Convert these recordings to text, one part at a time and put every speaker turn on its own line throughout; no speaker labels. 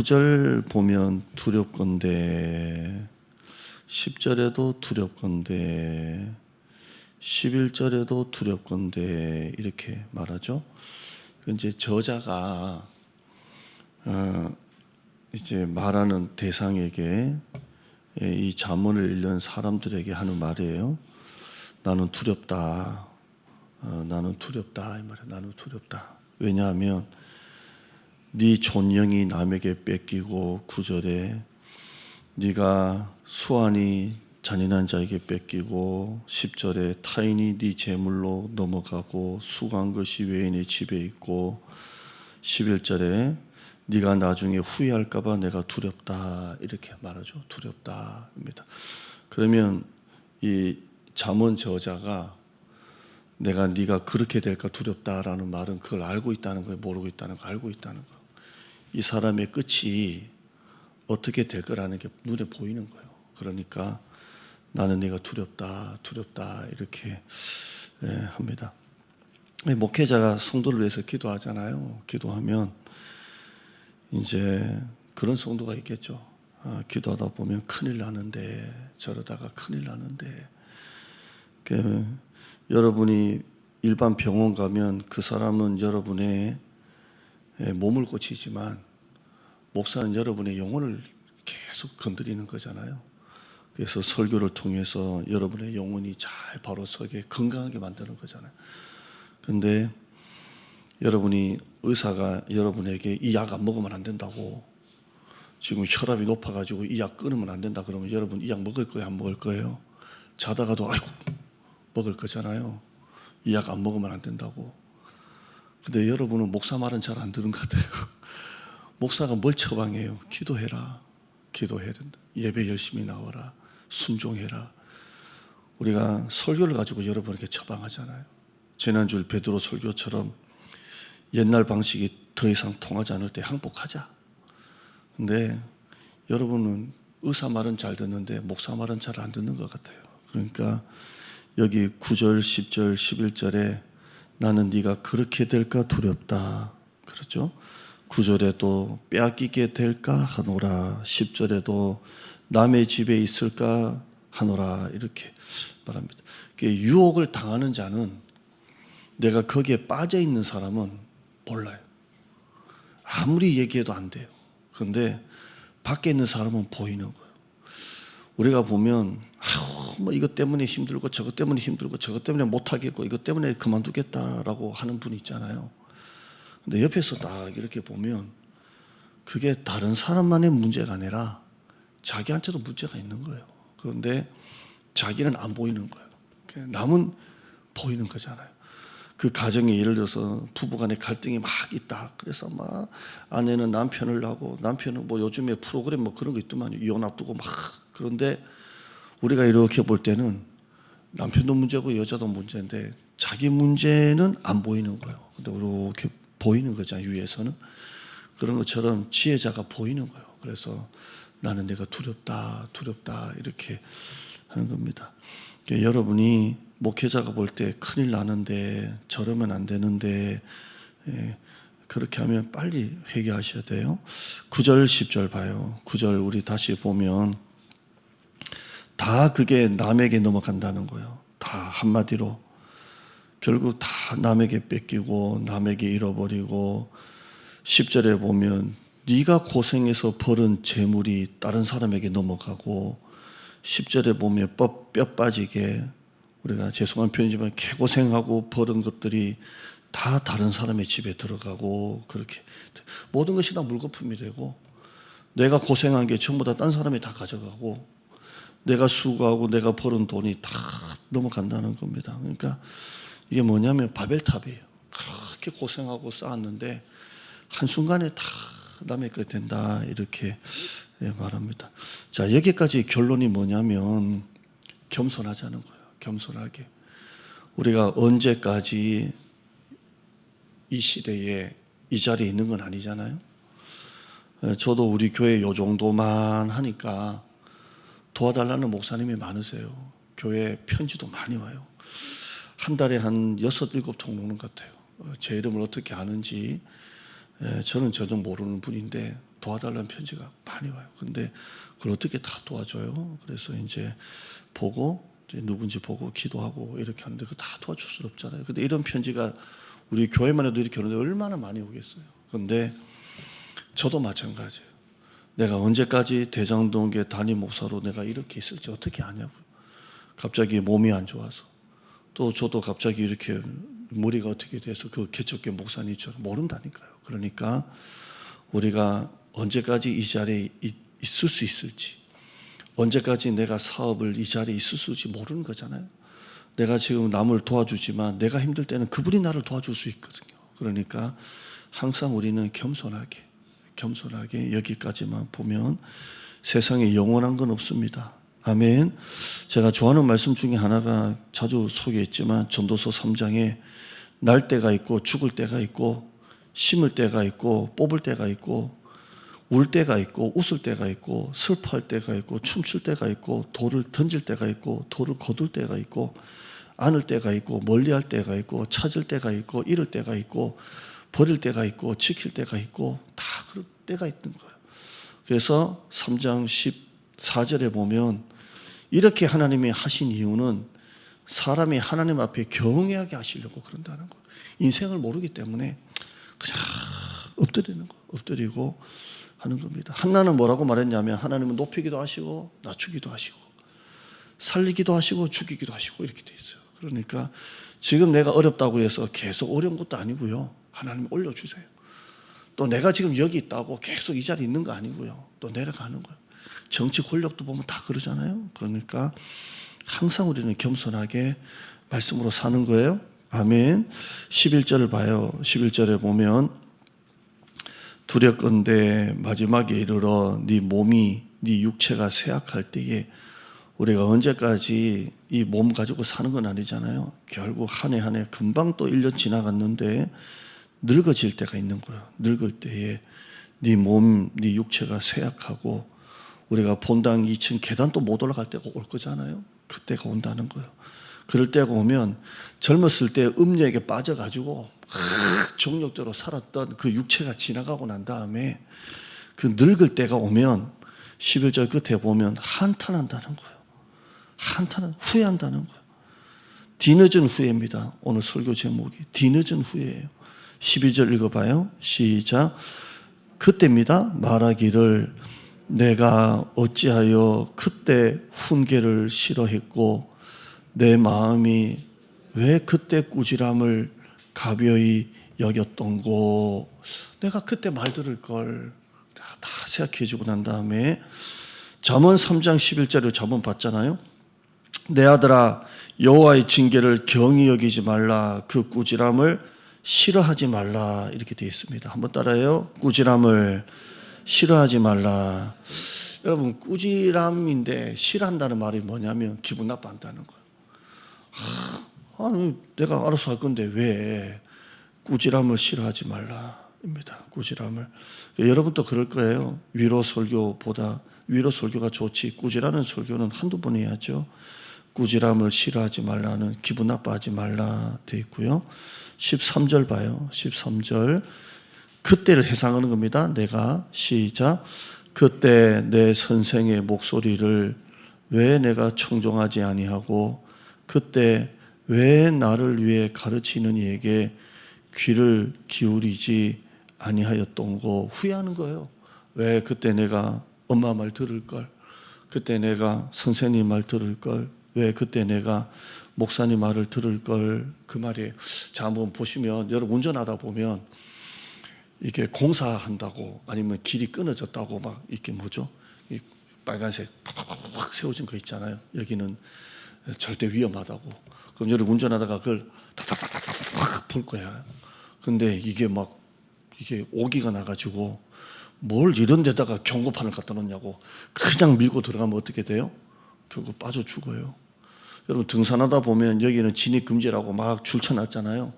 9절 보면 두렵건대 10절에도 두렵건대 11절에도 두렵건대 이렇게 말하죠. 이제 저자가 이제 말하는 대상에게 이 잠언을 읽는 사람들에게 하는 말이에요. 나는 두렵다. 나는 두렵다 이 말이에요. 나는 두렵다. 왜냐하면 네 존영이 남에게 뺏기고 9절에 네가 수완이 잔인한 자에게 뺏기고 10절에 타인이 네 재물로 넘어가고 수고한 것이 외인의 집에 있고 11절에 네가 나중에 후회할까 봐 내가 두렵다 이렇게 말하죠. 두렵다입니다. 그러면 이 잠언 저자가 내가 네가 그렇게 될까 두렵다라는 말은 그걸 알고 있다는 거예요. 모르고 있다는 거, 알고 있다는 거. 이 사람의 끝이 어떻게 될 거라는 게 눈에 보이는 거예요. 그러니까 나는 네가 두렵다, 두렵다 이렇게 합니다. 목회자가 성도를 위해서 기도하잖아요. 기도하면 이제 그런 성도가 있겠죠. 기도하다 보면 큰일 나는데 저러다가 큰일 나는데 여러분이 일반 병원 가면 그 사람은 여러분의 몸을 고치지만 목사는 여러분의 영혼을 계속 건드리는 거잖아요. 그래서 설교를 통해서 여러분의 영혼이 잘 바로 서게 건강하게 만드는 거잖아요. 근데 여러분이 의사가 여러분에게 이 약 안 먹으면 안 된다고, 지금 혈압이 높아가지고 이 약 끊으면 안 된다 그러면 여러분 이 약 먹을 거예요? 안 먹을 거예요? 자다가도 아이고 먹을 거잖아요. 이 약 안 먹으면 안 된다고. 근데 여러분은 목사 말은 잘 안 들은 것 같아요. 목사가 뭘 처방해요? 기도해라. 기도해야 된다. 예배 열심히 나와라. 순종해라. 우리가 설교를 가지고 여러분에게 처방하잖아요. 지난주 베드로 설교처럼 옛날 방식이 더 이상 통하지 않을 때 항복하자. 근데 여러분은 의사 말은 잘 듣는데 목사 말은 잘 안 듣는 것 같아요. 그러니까 여기 9절, 10절, 11절에 나는 네가 그렇게 될까 두렵다. 그렇죠? 9절에도 빼앗기게 될까 하노라. 10절에도 남의 집에 있을까 하노라. 이렇게 말합니다. 유혹을 당하는 자는, 내가 거기에 빠져 있는 사람은 몰라요. 아무리 얘기해도 안 돼요. 그런데 밖에 있는 사람은 보이는 거예요. 우리가 보면 뭐 이것 때문에 힘들고 저것 때문에 힘들고 저것 때문에 못하겠고 이것 때문에 그만두겠다라고 하는 분이 있잖아요. 근데 옆에서 딱 이렇게 보면 그게 다른 사람만의 문제가 아니라 자기한테도 문제가 있는 거예요. 그런데 자기는 안 보이는 거예요. 남은 보이는 거잖아요. 그 가정에 예를 들어서 부부간에 갈등이 막 있다. 그래서 막 아내는 남편을 하고 남편은 뭐 요즘에 프로그램 뭐 그런 거 있더만 이혼 앞두고 막. 그런데 우리가 이렇게 볼 때는 남편도 문제고 여자도 문제인데 자기 문제는 안 보이는 거예요. 근데 이렇게 보이는 거잖아요. 위에서는. 그런 것처럼 지혜자가 보이는 거예요. 그래서 나는 내가 두렵다, 두렵다 이렇게 하는 겁니다. 여러분이 목회자가 볼 때 큰일 나는데 저러면 안 되는데 그렇게 하면 빨리 회개하셔야 돼요. 9절 10절 봐요. 9절 우리 다시 보면 다 그게 남에게 넘어간다는 거예요. 다 한마디로 결국 다 남에게 뺏기고 남에게 잃어버리고 10절에 보면 네가 고생해서 벌은 재물이 다른 사람에게 넘어가고 10절에 보면 뼈 빠지게, 우리가 죄송한 표현이지만 개고생하고 벌은 것들이 다 다른 사람의 집에 들어가고, 그렇게 모든 것이 다 물거품이 되고 내가 고생한 게 전부 다 딴 사람이 다 가져가고 내가 수고하고 내가 벌은 돈이 다 넘어간다는 겁니다. 그러니까 이게 뭐냐면 바벨탑이에요. 그렇게 고생하고 쌓았는데 한순간에 다 남의 것 된다 이렇게 말합니다. 자, 여기까지 결론이 뭐냐면 겸손하자는 거예요. 겸손하게. 우리가 언제까지 이 시대에 이 자리에 있는 건 아니잖아요. 저도 우리 교회 요 정도만 하니까 도와달라는 목사님이 많으세요. 교회 편지도 많이 와요. 한 달에 한 6, 7통 오는 것 같아요. 제 이름을 어떻게 아는지 저는 전혀 모르는 분인데 도와달라는 편지가 많이 와요. 근데 그걸 어떻게 다 도와줘요? 그래서 이제 보고 이제 누군지 보고 기도하고 이렇게 하는데 그 다 도와줄 수 없잖아요. 근데 이런 편지가 우리 교회만 해도 이렇게 오는데 얼마나 많이 오겠어요. 근데 저도 마찬가지예요. 내가 언제까지 대장동계 담임 목사로 내가 이렇게 있을지 어떻게 아냐고요. 갑자기 몸이 안 좋아서 또 저도 갑자기 이렇게 머리가 어떻게 돼서 그 개척교 목사님처럼 모른다니까요. 그러니까 우리가 언제까지 이 자리에 있을 수 있을지, 언제까지 내가 사업을 이 자리에 있을 수 있을지 모르는 거잖아요. 내가 지금 남을 도와주지만 내가 힘들 때는 그분이 나를 도와줄 수 있거든요. 그러니까 항상 우리는 겸손하게 여기까지만 보면 세상에 영원한 건 없습니다. 아멘. 제가 좋아하는 말씀 중에 하나가 자주 소개했지만 전도서 3장에 날 때가 있고 죽을 때가 있고 심을 때가 있고 뽑을 때가 있고 울 때가 있고 웃을 때가 있고 슬퍼할 때가 있고 춤출 때가 있고 돌을 던질 때가 있고 돌을 거둘 때가 있고 안을 때가 있고 멀리할 때가 있고 찾을 때가 있고 잃을 때가 있고 버릴 때가 있고 지킬 때가 있고 다 그럴 때가 있는 거예요. 그래서 3장 14절에 보면 이렇게 하나님이 하신 이유는 사람이 하나님 앞에 경외하게 하시려고 그런다는 거예요. 인생을 모르기 때문에 그냥 엎드리고 하는 겁니다. 한나는 뭐라고 말했냐면 하나님은 높이기도 하시고 낮추기도 하시고 살리기도 하시고 죽이기도 하시고 이렇게 돼 있어요. 그러니까 지금 내가 어렵다고 해서 계속 어려운 것도 아니고요. 하나님 올려주세요. 또 내가 지금 여기 있다고 계속 이 자리에 있는 거 아니고요. 또 내려가는 거예요. 정치 권력도 보면 다 그러잖아요. 그러니까 항상 우리는 겸손하게 말씀으로 사는 거예요. 아멘. 11절을 봐요. 11절에 보면 두렵건대 마지막에 이르러 네 몸이 네 육체가 쇠약할 때에 우리가 언제까지 이 몸 가지고 사는 건 아니잖아요. 결국 한 해 한 해 금방 또 1년 지나갔는데 늙어질 때가 있는 거예요. 늙을 때에 네 몸, 네 육체가 쇠약하고 우리가 본당 2층 계단도 못 올라갈 때가 올 거잖아요. 그때가 온다는 거예요. 그럴 때가 오면 젊었을 때 음력에 빠져가지고 정욕대로 살았던 그 육체가 지나가고 난 다음에 그 늙을 때가 오면 11절 끝에 보면 한탄한다는 거예요. 후회한다는 거예요. 뒤늦은 후회입니다. 오늘 설교 제목이 뒤늦은 후회예요. 12절 읽어봐요. 시작. 그때입니다. 말하기를 내가 어찌하여 그때 훈계를 싫어했고 내 마음이 왜 그때 꾸지람을 가벼이 여겼던고. 내가 그때 말 들을 걸 다 생각해주고 난 다음에 잠언 3장 11절을 잠언 봤잖아요. 내 아들아 여호와의 징계를 경히 여기지 말라. 그 꾸지람을 싫어하지 말라. 이렇게 되어 있습니다. 한번 따라해요. 꾸지람을 싫어하지 말라. 여러분 꾸지람인데 싫어한다는 말이 뭐냐면 기분 나빠한다는 거예요. 아니 내가 알아서 할 건데 왜 꾸지람을 싫어하지 말라입니다. 꾸지람을. 여러분도 그럴 거예요. 위로 설교보다 위로 설교가 좋지 꾸지라는 설교는 한두 번 해야죠. 꾸지람을 싫어하지 말라는 기분 나빠하지 말라 되어 있고요. 13절 봐요. 13절 그때를 해상하는 겁니다. 내가 시작. 그때 내 선생의 목소리를 왜 내가 청종하지 아니하고 그때 왜 나를 위해 가르치는 이에게 귀를 기울이지 아니하였던고. 후회하는 거예요. 왜 그때 내가 엄마 말 들을 걸, 그때 내가 선생님 말 들을 걸, 왜 그때 내가 목사님 말을 들을 걸. 그 말이에요. 자, 한번 보시면 여러분 운전하다 보면 이게 공사한다고 아니면 길이 끊어졌다고 막 이렇게 뭐죠? 이 빨간색 팍 세워진 거 있잖아요. 여기는 절대 위험하다고. 그럼 여러분 운전하다가 그걸 탁탁탁탁탁 볼 거야. 근데 이게 막 이게 오기가 나가지고 뭘 이런 데다가 경고판을 갖다 놓냐고 그냥 밀고 들어가면 어떻게 돼요? 결국 빠져 죽어요. 여러분 등산하다 보면 여기는 진입 금지라고 막 줄쳐놨잖아요.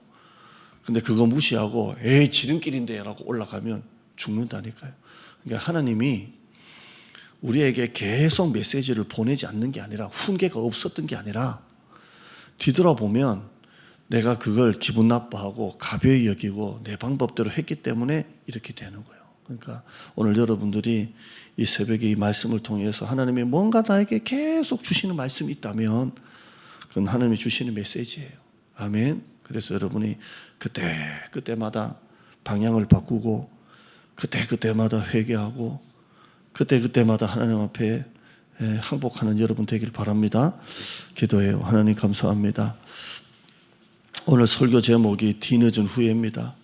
근데 그거 무시하고 에이 지름길인데 라고 올라가면 죽는다니까요. 그러니까 하나님이 우리에게 계속 메시지를 보내지 않는 게 아니라 훈계가 없었던 게 아니라 뒤돌아보면 내가 그걸 기분 나빠하고 가벼이 여기고 내 방법대로 했기 때문에 이렇게 되는 거예요. 그러니까 오늘 여러분들이 이 새벽에 이 말씀을 통해서 하나님이 뭔가 나에게 계속 주시는 말씀이 있다면 그건 하나님이 주시는 메시지예요. 아멘. 그래서 여러분이 그때마다 방향을 바꾸고 그때마다 회개하고 그때마다 하나님 앞에 항복하는 여러분 되길 바랍니다. 기도해요. 하나님 감사합니다. 오늘 설교 제목이 뒤늦은 후회입니다.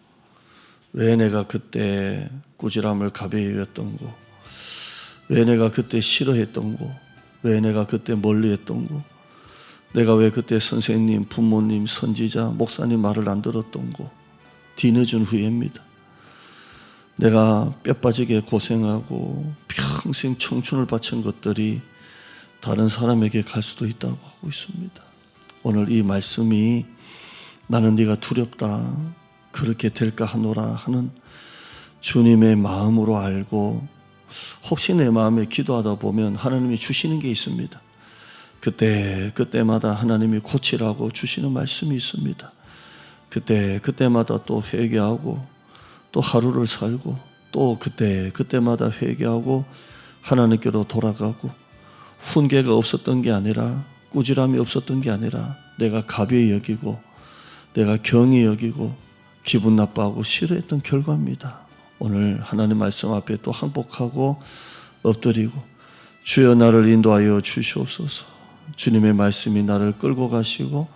왜 내가 그때 꾸지람을 가벼이 여겼던 거, 왜 내가 그때 싫어했던 거, 왜 내가 그때 멀리했던 거, 내가 왜 그때 선생님, 부모님, 선지자, 목사님 말을 안 들었던 거, 뒤늦은 후회입니다. 내가 뼈 빠지게 고생하고 평생 청춘을 바친 것들이 다른 사람에게 갈 수도 있다고 하고 있습니다. 오늘 이 말씀이 나는 네가 두렵다, 그렇게 될까 하노라 하는 주님의 마음으로 알고 혹시 내 마음에 기도하다 보면 하나님이 주시는 게 있습니다. 그때마다 하나님이 고치라고 주시는 말씀이 있습니다. 그때마다 또 회개하고 또 하루를 살고 또 그때마다 회개하고 하나님께로 돌아가고 훈계가 없었던 게 아니라 꾸지람이 없었던 게 아니라 내가 가벼이 여기고 내가 경히 여기고 기분 나빠하고 싫어했던 결과입니다. 오늘 하나님 말씀 앞에 또 항복하고 엎드리고 주여 나를 인도하여 주시옵소서. 주님의 말씀이 나를 끌고 가시고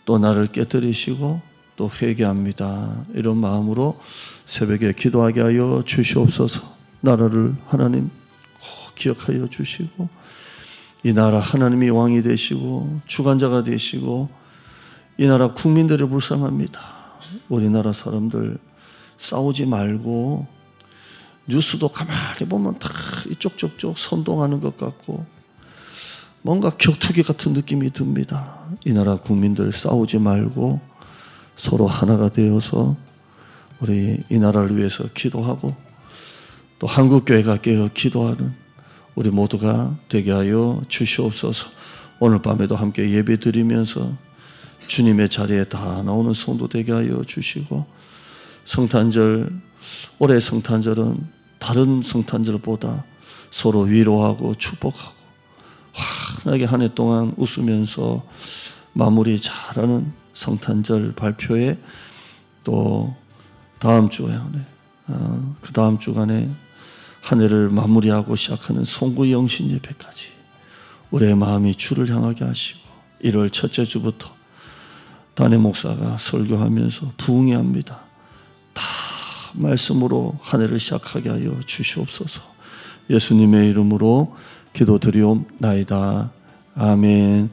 또 나를 깨뜨리시고 또 회개합니다. 이런 마음으로 새벽에 기도하게 하여 주시옵소서. 나라를 하나님 꼭 기억하여 주시고 이 나라 하나님이 왕이 되시고 주관자가 되시고 이 나라 국민들을 불쌍합니다. 우리나라 사람들 싸우지 말고 뉴스도 가만히 보면 다 이쪽 저쪽 선동하는 것 같고 뭔가 격투기 같은 느낌이 듭니다. 이 나라 국민들 싸우지 말고 서로 하나가 되어서 우리 이 나라를 위해서 기도하고 또 한국교회가 깨어 기도하는 우리 모두가 되게 하여 주시옵소서. 오늘 밤에도 함께 예배 드리면서 주님의 자리에 다 나오는 성도 되게 하여 주시고 성탄절, 올해 성탄절은 다른 성탄절보다 서로 위로하고 축복하고 환하게 한 해 동안 웃으면서 마무리 잘하는 성탄절 발표에 또 다음 주에 그 다음 주간에 한 해를 마무리하고 시작하는 송구 영신 예배까지 우리의 마음이 주를 향하게 하시고 1월 첫째 주부터 담임 목사가 설교하면서 부흥회합니다. 다 말씀으로 한 해를 시작하게 하여 주시옵소서. 예수님의 이름으로 기도드리옵나이다. 아멘.